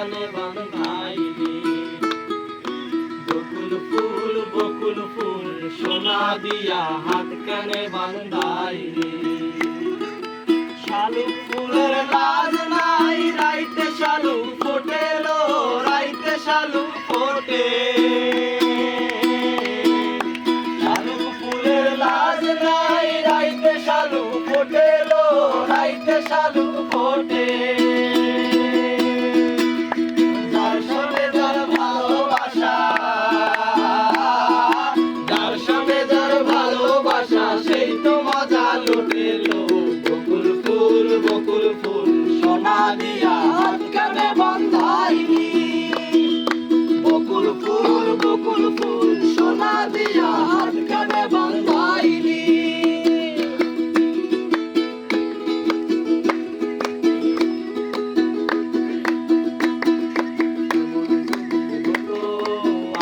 কানে বাঁধাইলি। বকুল ফুল সোনা দিয়া হাত কানে বাঁধাইলি। শালুক ফুলের লাজ নাই রাইতে শালুক ফোটেলো, রাইতে শালুক ফোটে। শালুক ফুলের লাজ নাই রাইতে শালুক ফোটেলো, রাইতে শালুক ফোটে। যার সঙ্গে যার ভালোবাসা, যার সঙ্গে যার ভালোবাসা সেই তো মজা লুটেলো। বকুল ফুল সোনা দিয়া হাত কানে বাঁধাইলি। বকুল ফুল সোনা দিয়া হাত কানে বাঁধাইলি।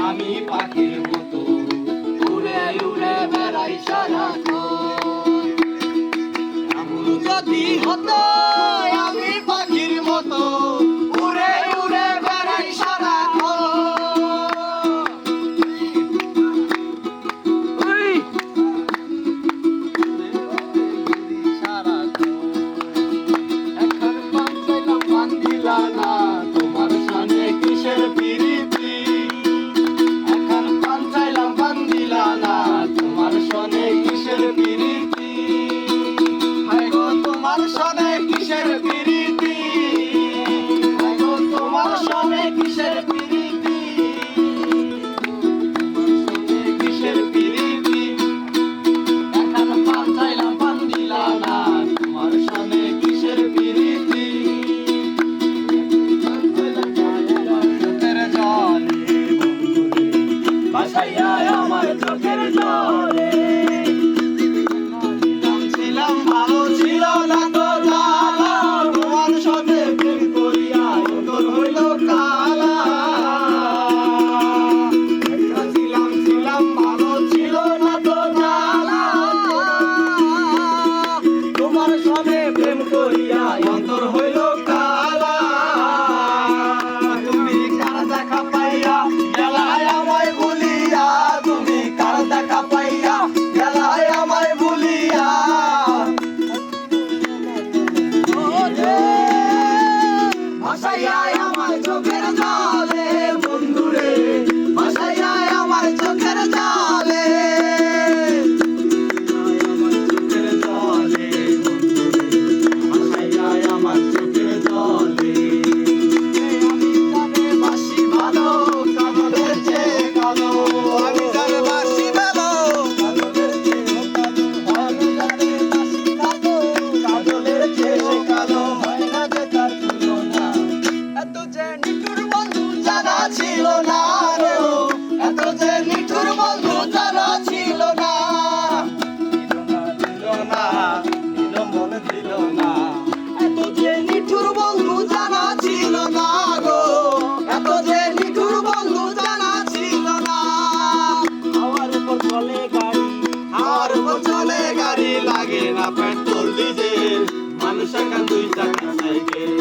আমি পাখির মতো উড়ে উড়ে বেড়াই সারাক্ষণ। এমন যদি হতো আমি পাখির মতো উড়ে উড়ে বেড়াই এখন পান চাইলাম পান দিলা না, তোমার সনে কিসের প্রীতি। এখন পান চাইলাম পান দিলা না, তোমার সনে কিসের প্রীতি। তোমার সনে কিসের প্রীতি, তোমার সনে কিসের প্রীতি, কিসের প্রীতি। এখন পান চাইলাম পান দিলা না, তোমার সনে কিসের প্রীতি। চোখের জলে ভাসাইয়া আমার চোখের জলে। ছিলাম ভালো ছিল না তো জালা, তোমার সাথে প্রেম করিয়া তোর হইল কালা। ছিলাম ভালো ছিল না তো জালা, তোমার সাথে প্রেম করিয়া অন্তর হইল কালা। তুমি কার দেখা পাইয়া গেলায় আমায় ভুলিয়া, তুমি কার দেখা পাইয়া গেলায় আমায় ভুলিয়া। ভাসাইয়া আমার চোখের জলে বন্ধুরে, ভাসাইয়া আমার চোখের জলে। চোখের জলে ভাসাইয়া আমার চোখের জলে। আমি জানে বাসি ভালো কাজলের চেয়ে কালো, আমি জানে বাসি ভালো কাজলের চেয়ে কালো। আমি জানে বাসি ভালো কাজলের চেয়ে কালো, হয় না যে তার তুলনা। এত যে নিঠুর বন্ধু জানা ছিল না রে, এত যে নিঠুর বন্ধু জানা ছিল না। দিল না দিল মন দিল না, এত যে নিঠুর বন্ধু জানা ছিল না গো, এত যে নিঠুর বন্ধু জানা ছিল না। আমার উপর চলে গাড়ি, আমার উপর চলে গাড়ি, লাগে না পেট্রোল ডিজেল, মানুষ এখন দুই চাকার সাইকেল।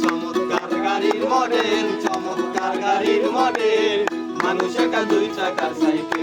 চমৎকার গাড়ির মডেল, চমৎকার গাড়ির মডেল, মানুষ এখন দুই চাকার সাইকেল।